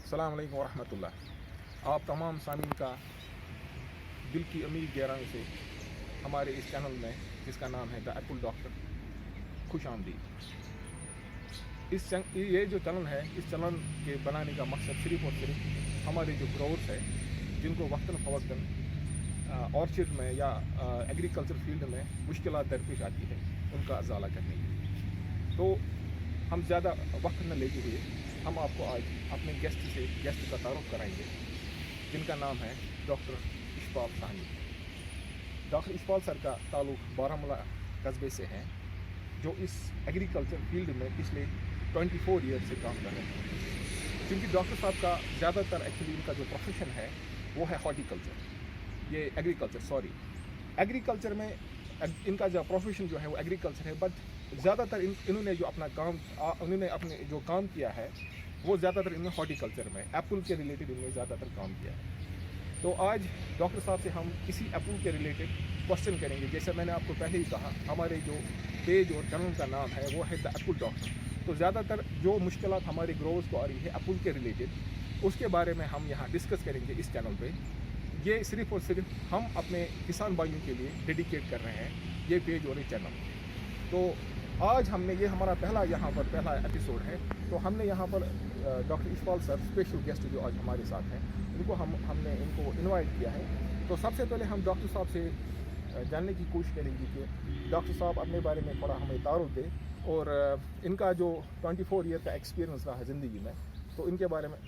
अस्सलाम वालेकुम वरहमतुल्लाह। आप तमाम सामीन का दिल की अमीर गहराई से हमारे इस चैनल में, जिसका नाम है द एप्पल डॉक्टर, खुश आमदीद। ये जो चैनल है, इस चैनल के बनाने का मकसद सिर्फ़ और सिर्फ हमारे जो ग्रोवर्स है, जिनको वक्तन फ़वक्तन ऑर्चर्ड में या एग्रीकल्चर फील्ड में मुश्किलात दरपेश आती है, उनका अजाला करने के लिए। तो हम ज़्यादा वक्त न लेते हुए हम आपको आज अपने गेस्ट का तारुफ कराएंगे, जिनका नाम है doctor Ishfaq Sahni. Doctor Ishfaq sir का ताल्लुक़ बारामूला कस्बे से है, जो इस एग्रीकल्चर फील्ड में पिछले 24 ईयर से काम कर रहे हैं। क्योंकि डॉक्टर साहब का ज़्यादातर एक्चुअली इनका जो प्रोफेशन है वो है हॉर्टिकल्चर, ये एग्रीकल्चर में इनका जो प्रोफेशन जो है वो एग्रीकल्चर है। बट ज़्यादातर इन्होंने जो अपना काम उन्होंने अपने जो काम किया है वो ज़्यादातर इन्होंने हॉर्टिकल्चर में एप्पल के रिलेटेड इन्होंने ज़्यादातर काम किया है। तो आज डॉक्टर साहब से हम इसी एप्पल के रिलेटेड क्वेश्चन करेंगे। जैसे मैंने आपको पहले ही कहा, हमारे जो पेज और चैनल का नाम है वो है द एप्पल डॉक्टर। तो ज़्यादातर जो मुश्किलात हमारे ग्रोवर्स को आ रही है एप्पल के रिलेटेड, उसके बारे में हम यहाँ डिस्कस करेंगे इस चैनल पे। ये सिर्फ़ और सिर्फ हम अपने किसान भाइयों के लिए डेडिकेट कर रहे हैं ये पेज और ये चैनल। तो आज हमने ये हमारा पहला एपिसोड है। तो हमने यहाँ पर doctor Ishfaq sir, special guest जो आज हमारे साथ हैं, उनको हमने इनको इनवाइट किया है। तो सबसे पहले हम डॉक्टर साहब से जानने की कोशिश करेंगे कि डॉक्टर साहब अपने बारे में थोड़ा हमें तारुफ दें और इनका जो 24 ईयर का एक्सपीरियंस रहा है ज़िंदगी में, तो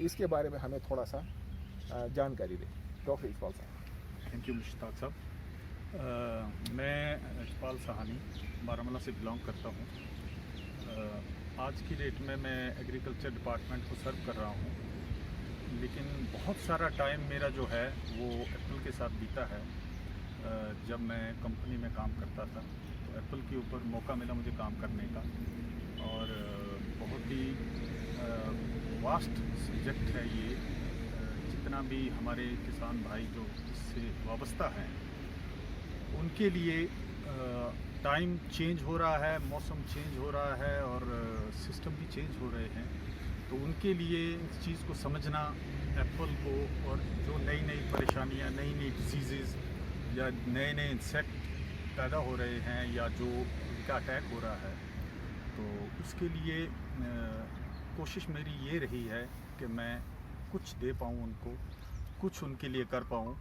इसके बारे में हमें थोड़ा सा जानकारी दें। डॉक्टर इशफाक साहब। थैंक यू मुश्ताक साहब। मैं इशफाक साहनी बारामूला से बिलोंग करता हूँ। आज की डेट में मैं एग्रीकल्चर डिपार्टमेंट को सर्व कर रहा हूँ, लेकिन बहुत सारा टाइम मेरा जो है वो एप्पल के साथ बीता है। जब मैं कंपनी में काम करता था तो एप्पल के ऊपर मौका मिला मुझे काम करने का, और बहुत ही वास्ट सब्जेक्ट है ये। जितना भी हमारे किसान भाई जो इससे वाबस्ता हैं, उनके लिए टाइम चेंज हो रहा है, मौसम चेंज हो रहा है और सिस्टम भी चेंज हो रहे हैं। तो उनके लिए इस चीज़ को समझना, एप्पल को, और जो नई नई परेशानियां, नई नई डिजीज़ या नए नए इंसेक्ट पैदा हो रहे हैं या जो उनका अटैक हो रहा है, तो उसके लिए कोशिश मेरी ये रही है कि मैं कुछ दे पाऊँ उनको, कुछ उनके लिए कर पाऊँ।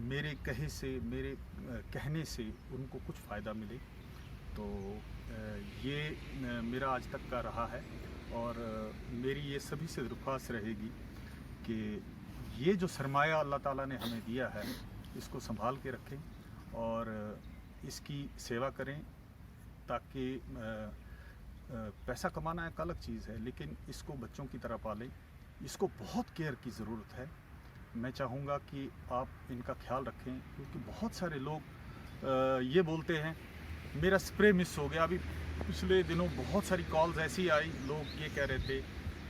मेरे कहने से उनको कुछ फ़ायदा मिले। तो ये मेरा आज तक का रहा है, और मेरी ये सभी से दरख्वास्त रहेगी कि ये जो सरमाया अल्लाह ताला ने हमें दिया है, इसको संभाल के रखें और इसकी सेवा करें, ताकि पैसा कमाना एक अलग चीज़ है, लेकिन इसको बच्चों की तरह पालें। इसको बहुत केयर की ज़रूरत है। मैं चाहूँगा कि आप इनका ख्याल रखें, क्योंकि बहुत सारे लोग ये बोलते हैं मेरा स्प्रे मिस हो गया। अभी पिछले दिनों बहुत सारी कॉल्स ऐसी आई, लोग ये कह रहे थे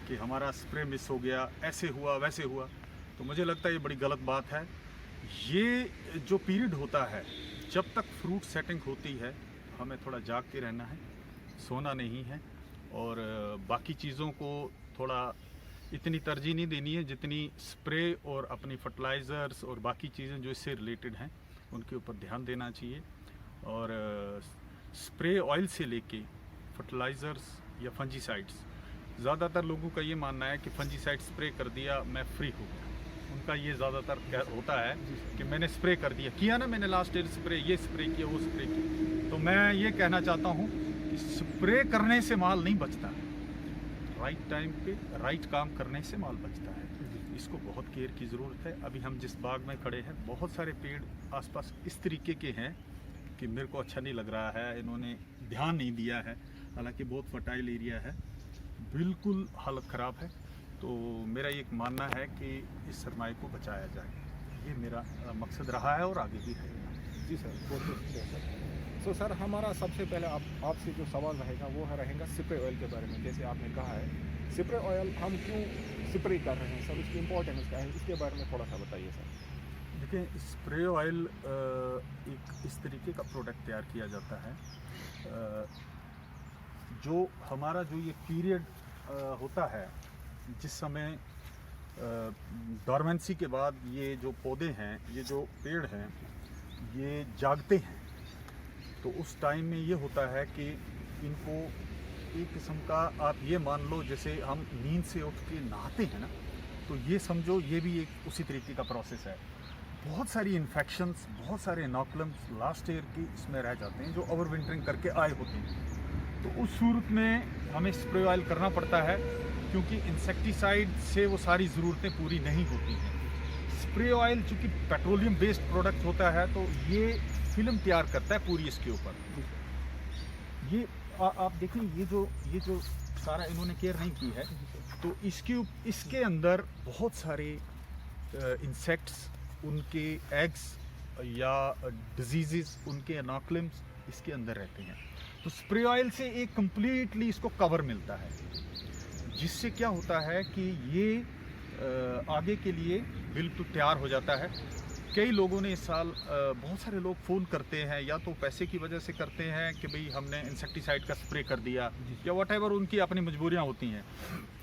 कि हमारा स्प्रे मिस हो गया, ऐसे हुआ वैसे हुआ। तो मुझे लगता है ये बड़ी गलत बात है। ये जो पीरियड होता है, जब तक फ्रूट सेटिंग होती है, हमें थोड़ा जाग के रहना है, सोना नहीं है, और बाकी चीज़ों को थोड़ा इतनी तरजीह नहीं देनी है जितनी स्प्रे और अपनी फर्टिलाइज़र्स और बाकी चीज़ें जो इससे रिलेटेड हैं उनके ऊपर ध्यान देना चाहिए। और स्प्रे ऑयल से लेके फर्टिलाइज़र्स या फंजीसाइड्स, ज़्यादातर लोगों का ये मानना है कि फंजीसाइड स्प्रे कर दिया मैं फ्री हो गया। उनका ये ज़्यादातर होता है कि मैंने स्प्रे कर दिया, किया ना मैंने लास्ट ईयर स्प्रे, ये स्प्रे किया, वो स्प्रे किया। तो मैं ये कहना चाहता हूँ कि स्प्रे करने से माल नहीं बचता है, राइट टाइम पे राइट काम करने से माल बचता है। इसको बहुत केयर की ज़रूरत है। अभी हम जिस बाग में खड़े हैं, बहुत सारे पेड़ आसपास इस तरीके के हैं कि मेरे को अच्छा नहीं लग रहा है, इन्होंने ध्यान नहीं दिया है। हालांकि बहुत फर्टाइल एरिया है, बिल्कुल हालत ख़राब है। तो मेरा ये मानना है कि इस सरमाए को बचाया जाए। ये मेरा मकसद रहा है और आगे भी रहेगा। जी सर, बहुत बहुत शुक्रिया सर। सो सर, हमारा सबसे पहले आपसे जो सवाल रहेगा वो रहेगा स्प्रे ऑयल के बारे में। जैसे आपने कहा है, स्प्रे ऑयल हम क्यों स्प्रे कर रहे हैं सर, इसकी इम्पोर्टेंस क्या है, इसके बारे में थोड़ा सा बताइए सर। देखिए, स्प्रे ऑयल एक इस तरीके का प्रोडक्ट तैयार किया जाता है, जो हमारा जो ये पीरियड होता है जिस समय डॉर्मेंसी के बाद ये जो पौधे हैं, ये जो पेड़ हैं, ये जागते हैं, तो उस टाइम में ये होता है कि इनको एक किस्म का आप ये मान लो जैसे हम नींद से उठ के नहाते हैं ना, तो ये समझो ये भी एक उसी तरीके का प्रोसेस है। बहुत सारी इन्फेक्शंस, बहुत सारे इनोकुलम्स लास्ट ईयर की इसमें रह जाते हैं जो ओवर विंटरिंग करके आए होते हैं। तो उस सूरत में हमें स्प्रे ऑयल करना पड़ता है, क्योंकि इंसेक्टिसाइड से वो सारी ज़रूरतें पूरी नहीं होती हैं। स्प्रे ऑयल चूँकि पेट्रोलियम बेस्ड प्रोडक्ट होता है, तो ये फिल्म तैयार करता है पूरी इसके ऊपर। ये आप देखें, ये जो सारा इन्होंने केयर नहीं की है, तो इसके अंदर बहुत सारे इंसेक्ट्स, उनके एग्स या डिजीज़, उनके इनोकुलम्स इसके अंदर रहते हैं। तो स्प्रे ऑयल से एक कम्प्लीटली इसको कवर मिलता है, जिससे क्या होता है कि ये आगे के लिए बिल्कुल तैयार हो जाता है। कई लोगों ने इस साल बहुत सारे लोग फ़ोन करते हैं, या तो पैसे की वजह से करते हैं कि भाई हमने इंसेक्टिसाइड का स्प्रे कर दिया, या व्हाटएवर उनकी अपनी मजबूरियां होती हैं।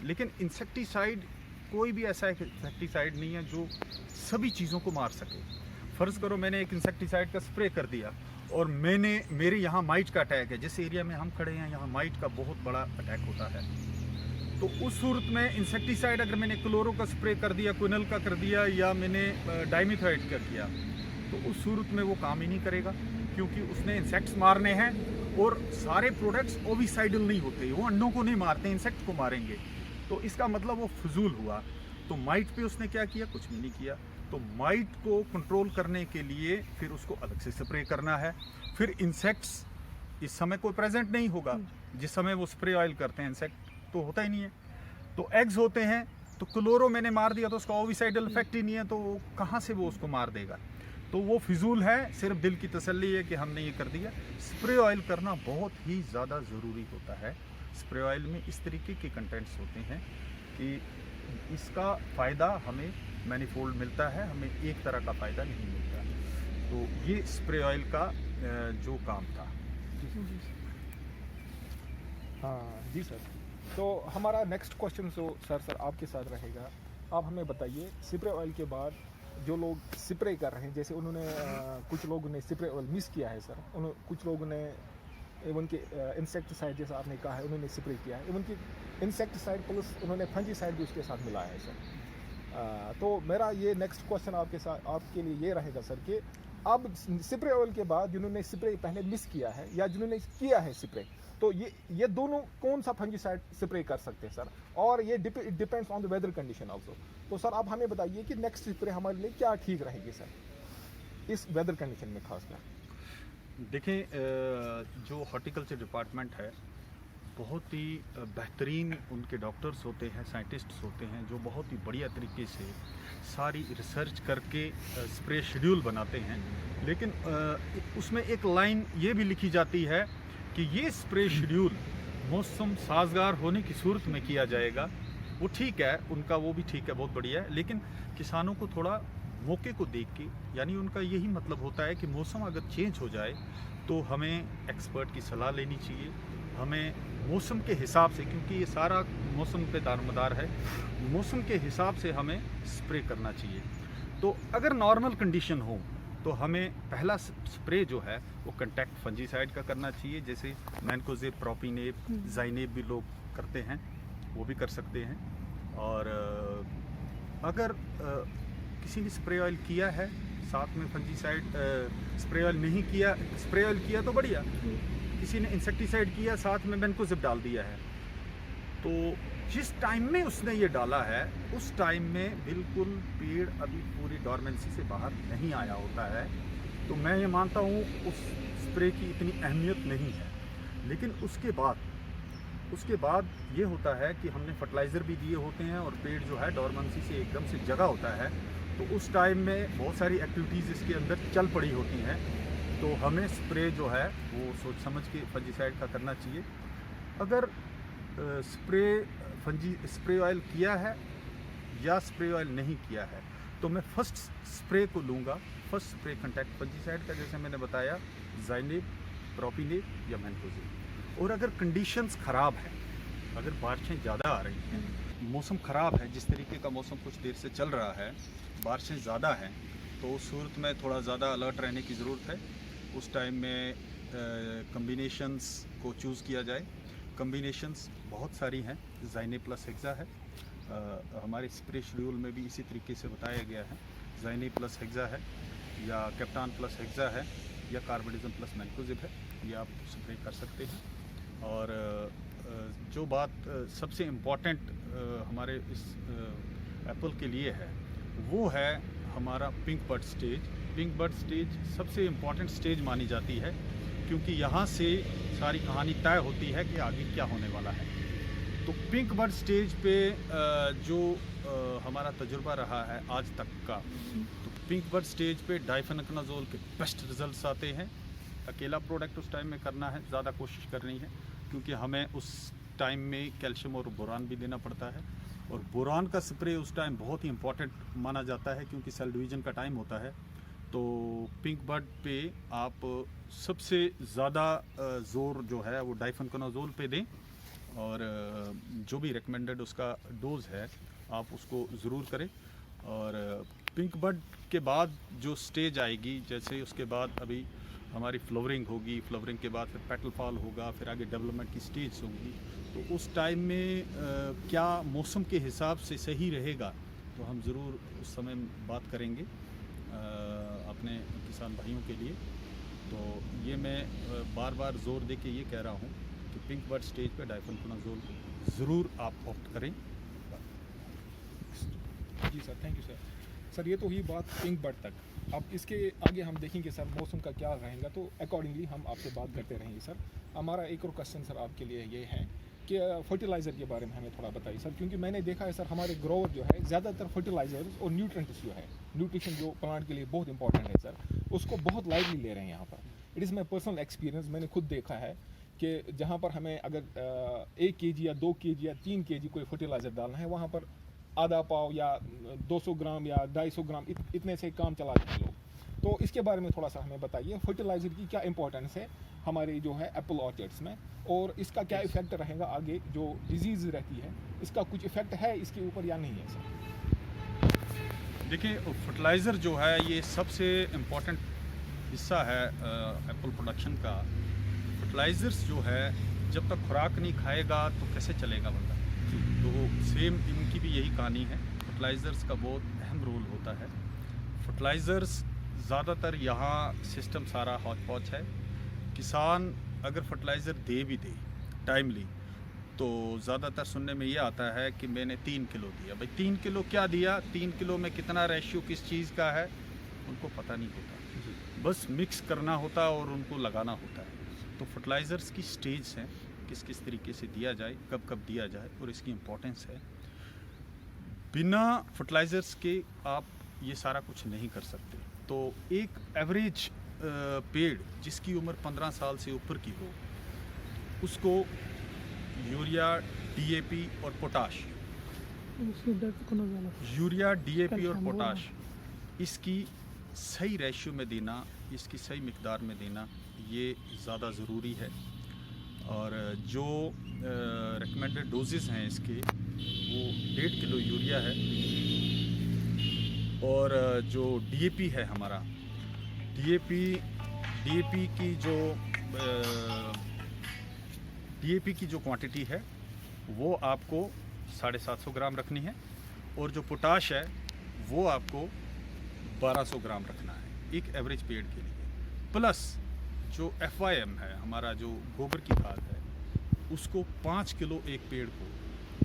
लेकिन इंसेक्टिसाइड कोई भी ऐसा इंसेक्टिसाइड नहीं है जो सभी चीज़ों को मार सके। फ़र्ज़ करो मैंने एक इंसेक्टिसाइड का स्प्रे कर दिया और मेरे यहाँ माइट का अटैक है, जिस एरिया में हम खड़े हैं यहाँ माइट का बहुत बड़ा अटैक होता है। तो उस सूरत में इंसेक्टिसाइड अगर मैंने क्लोरो का स्प्रे कर दिया, क्विनल का कर दिया, या मैंने डाइमिथाइड का किया, तो उस सूरत में वो काम ही नहीं करेगा, क्योंकि उसने इंसेक्ट्स मारने हैं। और सारे प्रोडक्ट्स ओविसाइडल नहीं होते, वो अंडों को नहीं मारते, इंसेक्ट को मारेंगे। तो इसका मतलब वो फजूल हुआ। तो माइट पे उसने क्या किया? कुछ भी नहीं किया। तो माइट को कंट्रोल करने के लिए फिर उसको अलग से स्प्रे करना है। फिर इंसेक्ट्स इस समय कोई प्रेजेंट नहीं होगा, जिस समय वो स्प्रे ऑयल करते हैं इंसेक्ट तो होता ही नहीं है। तो एग्स होते हैं, तो क्लोरो मैंने मार दिया तो उसका ओविसाइडल इफेक्ट ही नहीं है, तो कहाँ से वो उसको मार देगा? तो वो फिजूल है। सिर्फ दिल की तसल्ली है कि हमने ये कर दिया। स्प्रे ऑयल करना बहुत ही ज़्यादा ज़रूरी होता है। स्प्रे ऑयल में इस तरीके के कंटेंट्स होते हैं कि इसका फ़ायदा हमें मैनीफोल्ड मिलता है, हमें एक तरह का फ़ायदा नहीं मिलता। तो ये स्प्रे ऑयल का जो काम था। हाँ जी सर। तो हमारा नेक्स्ट क्वेश्चन तो सर आपके साथ रहेगा। आप हमें बताइए, स्प्रे ऑयल के बाद जो लोग स्प्रे कर रहे हैं, जैसे उन्होंने कुछ लोगों ने स्प्रे ऑयल मिस किया है सर, कुछ लोगों ने इवन के इंसेक्टिसाइड जैसा आपने कहा है उन्होंने स्प्रे किया है, इवन की इंसेक्टिसाइड प्लस उन्होंने फंजीसाइड भी उसके साथ मिलाया है सर। तो मेरा ये नेक्स्ट क्वेश्चन आपके लिए ये रहेगा सर कि अब स्प्रे ऑयल के बाद जिन्होंने स्प्रे पहले मिस किया है या जिन्होंने किया है स्प्रे, तो ये दोनों कौन सा फंजीसाइड स्प्रे कर सकते हैं सर? और ये depends on the weather condition also. तो सर आप हमें बताइए कि नेक्स्ट स्प्रे हमारे लिए क्या ठीक रहेगी सर इस वेदर कंडीशन में खासकर? देखें, जो हॉर्टिकल्चर डिपार्टमेंट है, बहुत ही बेहतरीन उनके डॉक्टर्स होते हैं, साइंटिस्ट्स होते हैं, जो बहुत ही बढ़िया तरीके से सारी रिसर्च करके स्प्रे शेड्यूल बनाते हैं। लेकिन उसमें एक लाइन ये भी लिखी जाती है कि ये स्प्रे शेड्यूल मौसम साजगार होने की सूरत में किया जाएगा। वो ठीक है, उनका वो भी ठीक है, बहुत बढ़िया है। लेकिन किसानों को थोड़ा मौके को देख के, यानी उनका यही मतलब होता है कि मौसम अगर चेंज हो जाए तो हमें एक्सपर्ट की सलाह लेनी चाहिए। हमें मौसम के हिसाब से, क्योंकि ये सारा मौसम पे दारोमदार है, मौसम के हिसाब से हमें स्प्रे करना चाहिए। तो अगर नॉर्मल कंडीशन हो तो हमें पहला स्प्रे जो है वो कंटैक्ट फंजीसाइड का करना चाहिए, जैसे मैनकोजेब, प्रोपिनेब, जाइनेब भी लोग करते हैं, वो भी कर सकते हैं। और अगर किसी ने स्प्रे ऑयल किया है साथ में फंजीसाइड, स्प्रे ऑयल नहीं किया, स्प्रे ऑयल किया तो बढ़िया, किसी ने इंसेक्टिसाइड किया साथ में मैनकोजेब डाल दिया है, तो जिस टाइम में उसने ये डाला है उस टाइम में बिल्कुल पेड़ अभी पूरी डॉर्मेंसी से बाहर नहीं आया होता है। तो मैं ये मानता हूँ उस स्प्रे की इतनी अहमियत नहीं है। लेकिन उसके बाद ये होता है कि हमने फर्टिलाइज़र भी दिए होते हैं और पेड़ जो है डॉर्मेंसी से एकदम से जगा होता है, तो उस टाइम में बहुत सारी एक्टिविटीज़ इसके अंदर चल पड़ी होती हैं। तो हमें स्प्रे जो है वो सोच समझ के फंजीसाइड का करना चाहिए। अगर स्प्रे ऑयल किया है या स्प्रे ऑयल नहीं किया है, तो मैं फर्स्ट स्प्रे को लूँगा, फर्स्ट स्प्रे कंटैक्ट फंजीसाइड का, जैसे मैंने बताया, जाइनेब, प्रोपिनेब या मैनकोजेब। और अगर कंडीशंस ख़राब हैं, अगर बारिशें ज़्यादा आ रही हैं मौसम ख़राब है, जिस तरीके का मौसम कुछ देर से चल रहा है, बारिशें ज़्यादा हैं, तो उस सूरत में थोड़ा ज़्यादा अलर्ट रहने की ज़रूरत है। उस टाइम में कम्बिनेशंस को चूज़ किया जाए। कम्बिनेशंस बहुत सारी हैं, ज़ाइने प्लस हेक्सा है, हमारे स्प्रे शेड्यूल में भी इसी तरीके से बताया गया है। ज़ाइने प्लस हेक्सा है, या कैप्टान प्लस हेक्सा है, या कार्बोडिज़म प्लस मैंकोजिब है, ये आप स्प्रे कर सकते हैं। और जो बात सबसे इम्पॉर्टेंट हमारे इस एप्पल के लिए है, वो है हमारा पिंक बड स्टेज। पिंक बड स्टेज सबसे इम्पॉर्टेंट स्टेज मानी जाती है, क्योंकि यहाँ से सारी कहानी तय होती है कि आगे क्या होने वाला है। तो पिंक बड स्टेज पे जो हमारा तजुर्बा रहा है आज तक का, तो पिंक बड स्टेज पे डाइफेनोकोनाज़ोल के बेस्ट रिजल्ट्स आते हैं। अकेला प्रोडक्ट उस टाइम में करना है, ज़्यादा कोशिश करनी है, क्योंकि हमें उस टाइम में कैल्शियम और बोरान भी देना पड़ता है। और बोरान का स्प्रे उस टाइम बहुत ही इम्पॉर्टेंट माना जाता है, क्योंकि सेल डिवीज़न का टाइम होता है। तो पिंक बड पे आप सबसे ज़्यादा ज़ोर जो है वो डाइफेनोकोनाज़ोल पे दें, और जो भी रिकमेंडेड उसका डोज है आप उसको ज़रूर करें। और पिंक बड के बाद जो स्टेज आएगी, जैसे उसके बाद अभी हमारी फ्लावरिंग होगी, फ्लावरिंग के बाद फिर पेटल फॉल होगा, फिर आगे डेवलपमेंट की स्टेज होंगी, तो उस टाइम में क्या मौसम के हिसाब से सही रहेगा, तो हम ज़रूर उस समय बात करेंगे अपने किसान भाइयों के लिए। तो ये मैं बार बार ज़ोर दे के ये कह रहा हूँ कि पिंक बड स्टेज पे डाइफेनोकोनाज़ोल ज़रूर आप ऑप्ट करें। जी sir, thank you sir. Sir, ये तो हुई बात पिंक बड तक। अब इसके आगे हम देखेंगे सर मौसम का क्या रहेगा, तो अकॉर्डिंगली हम आपसे बात करते रहेंगे सर। हमारा एक और क्वेश्चन सर आपके लिए ये है कि फर्टिलाइज़र के बारे में हमें थोड़ा बताइए सर, क्योंकि मैंने देखा है सर हमारे ग्रोवर जो है ज़्यादातर फर्टिलाइजर्स और न्यूट्रेंट्स जो है, न्यूट्रिशन जो प्लांट के लिए बहुत इंपॉर्टेंट है सर, उसको बहुत लाइटली ले रहे हैं यहाँ पर। It is my personal experience, मैंने खुद देखा है कि जहाँ पर हमें अगर 1 kg या 2 kg या 3 kg कोई फर्टिलाइज़र डालना है, वहाँ पर आधा पाव या 200 ग्राम या 250 ग्राम इतने से काम चलाते हैं लोग। तो इसके बारे में थोड़ा सा हमें बताइए, फर्टिलाइज़र की क्या इंपॉर्टेंस है हमारे जो है एप्पल ऑर्चर्ड्स में, और इसका क्या इफेक्ट रहेगा आगे जो डिजीज़ रहती है, इसका कुछ इफेक्ट है इसके ऊपर या नहीं है सर? देखिए, फर्टिलाइज़र जो है ये सबसे इम्पोर्टेंट हिस्सा है एप्पल प्रोडक्शन का। फर्टिलाइज़र्स जो है जब तक खुराक नहीं खाएगा तो कैसे चलेगा बंदा। तो सेम इनकी भी यही कहानी है, फर्टिलाइज़र्स का बहुत अहम रोल होता है। फर्टिलाइज़र्स ज़्यादातर यहाँ सिस्टम सारा हौच पौच है। किसान अगर फर्टिलाइज़र दे भी दे टाइमली, तो ज़्यादातर सुनने में ये आता है कि मैंने 3 किलो दिया। भाई 3 किलो क्या दिया, 3 किलो में कितना रेशियो किस चीज़ का है उनको पता नहीं होता, बस मिक्स करना होता है और उनको लगाना होता है। तो फर्टिलाइज़र्स की स्टेज हैं, किस किस तरीके से दिया जाए, कब कब दिया जाए, और इसकी इम्पोर्टेंस है। बिना फर्टिलाइज़र्स के आप ये सारा कुछ नहीं कर सकते। तो एक एवरेज पेड़ जिसकी उम्र 15 साल से ऊपर की हो, उसको यूरिया, डीएपी और पोटाश, यूरिया, डीएपी और पोटाश, इसकी सही रेशियो में देना, इसकी सही मिकदार में देना, ये ज़्यादा ज़रूरी है। और जो रिकमेंडेड डोजेस हैं इसके, वो 1.5 किलो यूरिया है, और जो डीएपी है हमारा, डीएपी की जो क्वांटिटी है वो आपको 750 ग्राम रखनी है, और जो पोटाश है वो आपको 1200 ग्राम रखना है एक एवरेज पेड़ के लिए। प्लस जो FYM है हमारा, जो गोबर की खाद है, उसको 5 किलो एक पेड़ को,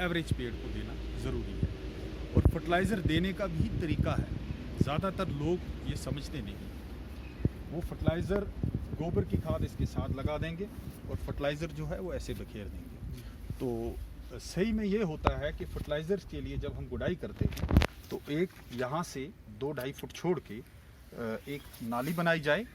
एवरेज पेड़ को देना ज़रूरी है। और फर्टिलाइज़र देने का भी तरीका है, ज़्यादातर लोग ये समझते नहीं। वो फर्टिलाइज़र गोबर की खाद इसके साथ लगा देंगे और फर्टिलाइज़र जो है वो ऐसे बखेर देंगे। तो सही में ये होता है कि फर्टिलाइज़र्स के लिए जब हम गुडाई करते हैं तो एक यहाँ से 2-2.5 फुट छोड़ के एक नाली बनाई जाए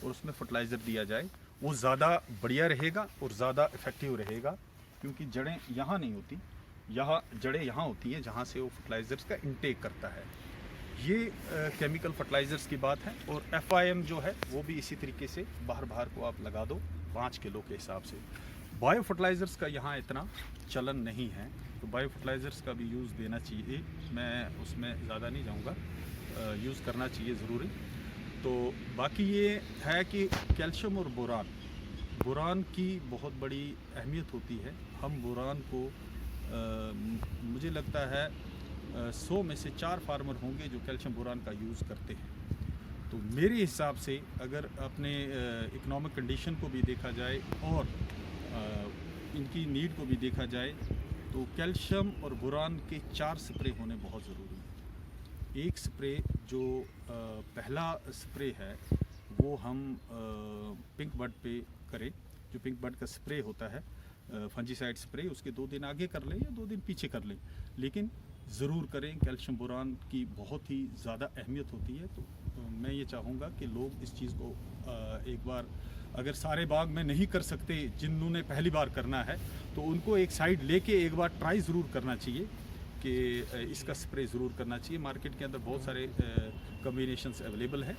और उसमें फर्टिलाइज़र दिया जाए। वो ज़्यादा बढ़िया रहेगा और ज़्यादा इफ़ेक्टिव रहेगा, क्योंकि जड़ें यहाँ नहीं होती, जड़ें यहाँ होती हैं जहाँ से वो फर्टिलाइज़र्स का इंटेक करता है। ये केमिकल फर्टिलाइज़र्स की बात है। और FIM जो है वो भी इसी तरीके से बाहर को आप लगा दो 5 किलो के हिसाब से। बायो फर्टिलाइज़र्स का यहाँ इतना चलन नहीं है, तो बायो फर्टिलाइज़र्स का भी यूज़ देना चाहिए। मैं उसमें ज़्यादा नहीं जाऊँगा, यूज़ करना चाहिए ज़रूरी। तो बाकी ये है कि कैल्शियम और बोरान की बहुत बड़ी अहमियत होती है। हम बोरान को मुझे लगता है 100 में से 4 फार्मर होंगे जो कैल्शियम बोरान का यूज़ करते हैं। तो मेरे हिसाब से अगर अपने इकोनॉमिक कंडीशन को भी देखा जाए और इनकी नीड को भी देखा जाए तो कैल्शियम और बोरान के 4 स्प्रे होने बहुत ज़रूरी है। एक स्प्रे जो पहला स्प्रे है वो हम पिंक बड पे करें। जो पिंक बड का स्प्रे होता है फंजीसाइड स्प्रे, उसके 2 दिन आगे कर लें या 2 दिन पीछे कर लें, लेकिन ज़रूर करें। कैल्शियम बोरान की बहुत ही ज़्यादा अहमियत होती है। तो मैं ये चाहूँगा कि लोग इस चीज़ को एक बार, अगर सारे बाग में नहीं कर सकते जिन्होंने पहली बार करना है, तो उनको एक साइड लेके एक बार ट्राई ज़रूर करना चाहिए कि इसका स्प्रे ज़रूर करना चाहिए। मार्केट के अंदर बहुत सारे कम्बिनेशंस अवेलेबल हैं,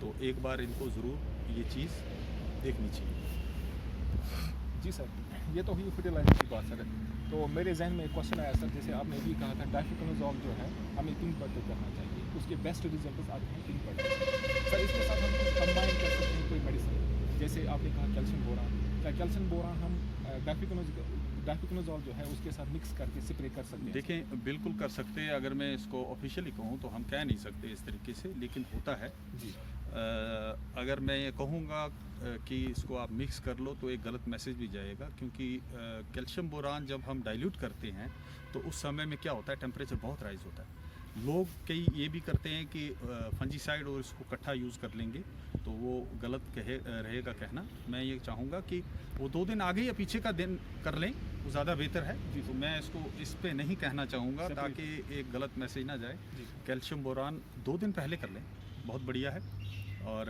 तो एक बार इनको ज़रूर ये चीज़ देखनी चाहिए। जी सर, ये तो हुई फर्टिलाइजर की बात सर। तो मेरे जहन में एक क्वेश्चन आया सर, जैसे आपने भी कहा था डाइफिकोनोजॉल जो है हमें पिंक बड पे करना चाहिए, उसके बेस्ट रिजल्ट आते हैं पिंक बड सर। इसके साथ हम कुछ कंबाइन कर सकते हैं कोई मेडिसिन, जैसे आपने कहा कैल्शियम बोरान। क्या कैल्शियम बोरान हम डाइफिकोनोजॉल जो है उसके साथ मिक्स करके स्प्रे कर सकते हैं? देखें, बिल्कुल कर सकते हैं। अगर मैं इसको ऑफिशियली कहूँ तो हम कह नहीं सकते इस तरीके से, लेकिन होता है जी। अगर मैं ये कहूँगा कि इसको आप मिक्स कर लो तो एक गलत मैसेज भी जाएगा, क्योंकि कैल्शियम बोरान जब हम डाइल्यूट करते हैं तो उस समय में क्या होता है, टेम्परेचर बहुत राइज होता है। लोग कई ये भी करते हैं कि फंजीसाइड और इसको इकट्ठा यूज़ कर लेंगे, तो वो गलत रहेगा कहना। मैं ये चाहूँगा कि वो 2 दिन आगे या पीछे का दिन कर लें, वो ज़्यादा बेहतर है। तो मैं इसको इस पे नहीं कहना चाहूँगा ताकि एक गलत मैसेज ना जाए। कैल्शियम बोरान 2 दिन पहले कर लें, बहुत बढ़िया है, और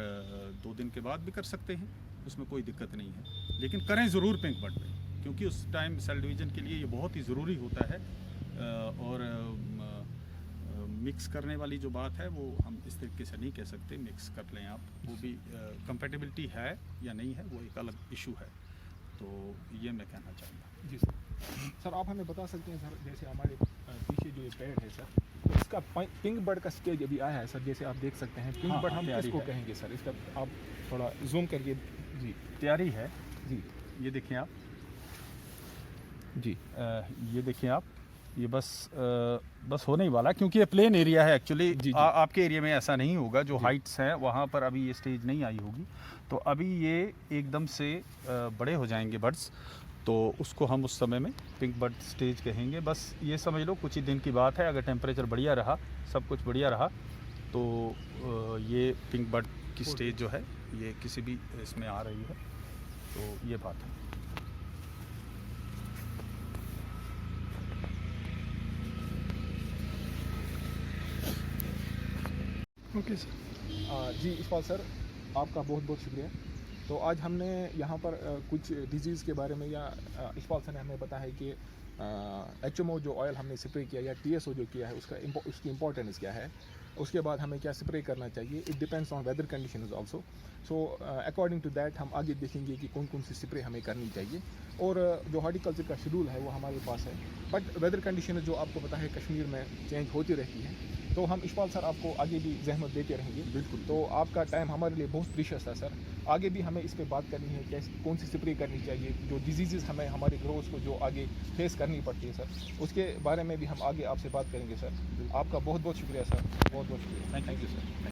2 दिन के बाद भी कर सकते हैं, उसमें कोई दिक्कत नहीं है। लेकिन करें ज़रूर पिंक बड पे, क्योंकि उस टाइम सेल डिवीज़न के लिए ये बहुत ही ज़रूरी होता है। और मिक्स करने वाली जो बात है वो हम इस तरीके से नहीं कह सकते मिक्स कर लें आप, वो भी कंपैटिबिलिटी है या नहीं है वो एक अलग इशू है। तो ये मैं कहना चाहूँगा। जी सर। सर आप हमें बता सकते हैं सर, जैसे हमारे पीछे जो ये पेड़ है सर, तो इसका पिंक बड का स्टेज अभी आया है सर, जैसे आप देख सकते हैं। पिंक बड हम किसको कहेंगे सर? इसका आप थोड़ा जूम करके। जी, तैयारी है जी। ये देखें आप जी, ये देखें आप, ये बस होने ही वाला, क्योंकि ये प्लेन एरिया है एक्चुअली। आपके एरिया में ऐसा नहीं होगा, जो हाइट्स हैं वहाँ पर अभी ये स्टेज नहीं आई होगी। तो अभी ये एकदम से बड़े हो जाएंगे बड्स, तो उसको हम उस समय में पिंक बड स्टेज कहेंगे। बस ये समझ लो कुछ ही दिन की बात है, अगर टेम्परेचर बढ़िया रहा, सब कुछ बढ़िया रहा, तो ये पिंक बड की स्टेज जो है ये किसी भी इसमें आ रही है। तो ये बात है। Okay sir. जी इकबाल सर, आपका बहुत बहुत शुक्रिया। तो आज हमने यहाँ पर कुछ डिजीज़ के बारे में, या इकबाल सर ने हमें बताया है कि HMO जो ऑयल हमने स्प्रे किया या TSO जो किया है उसकी इम्पोर्टेंस क्या है, उसके बाद हमें क्या स्प्रे करना चाहिए। It depends on weather conditions also. So according to that हम आगे देखेंगे कि कौन कौन सी स्प्रे हमें करनी चाहिए। और जो हॉर्टिकल्चर का शेड्यूल है वो हमारे पास है, बट वेदर कंडीशन जो आपको पता है कश्मीर में चेंज होती रहती है, तो हम इकबाल सर आपको आगे भी जहमत देते रहेंगे। बिल्कुल। तो आपका टाइम हमारे लिए बहुत प्रीशियस है सर। आगे भी हमें इस पे बात करनी है, कैसे कौन सी स्प्रे करनी चाहिए, जो डिजीज़ हमें हमारे ग्रोथ को जो आगे फेस करनी पड़ती है सर, उसके बारे में भी हम आगे आपसे बात करेंगे सर। आपका बहुत बहुत शुक्रिया सर, बहुत बहुत शुक्रिया। Thank you sir.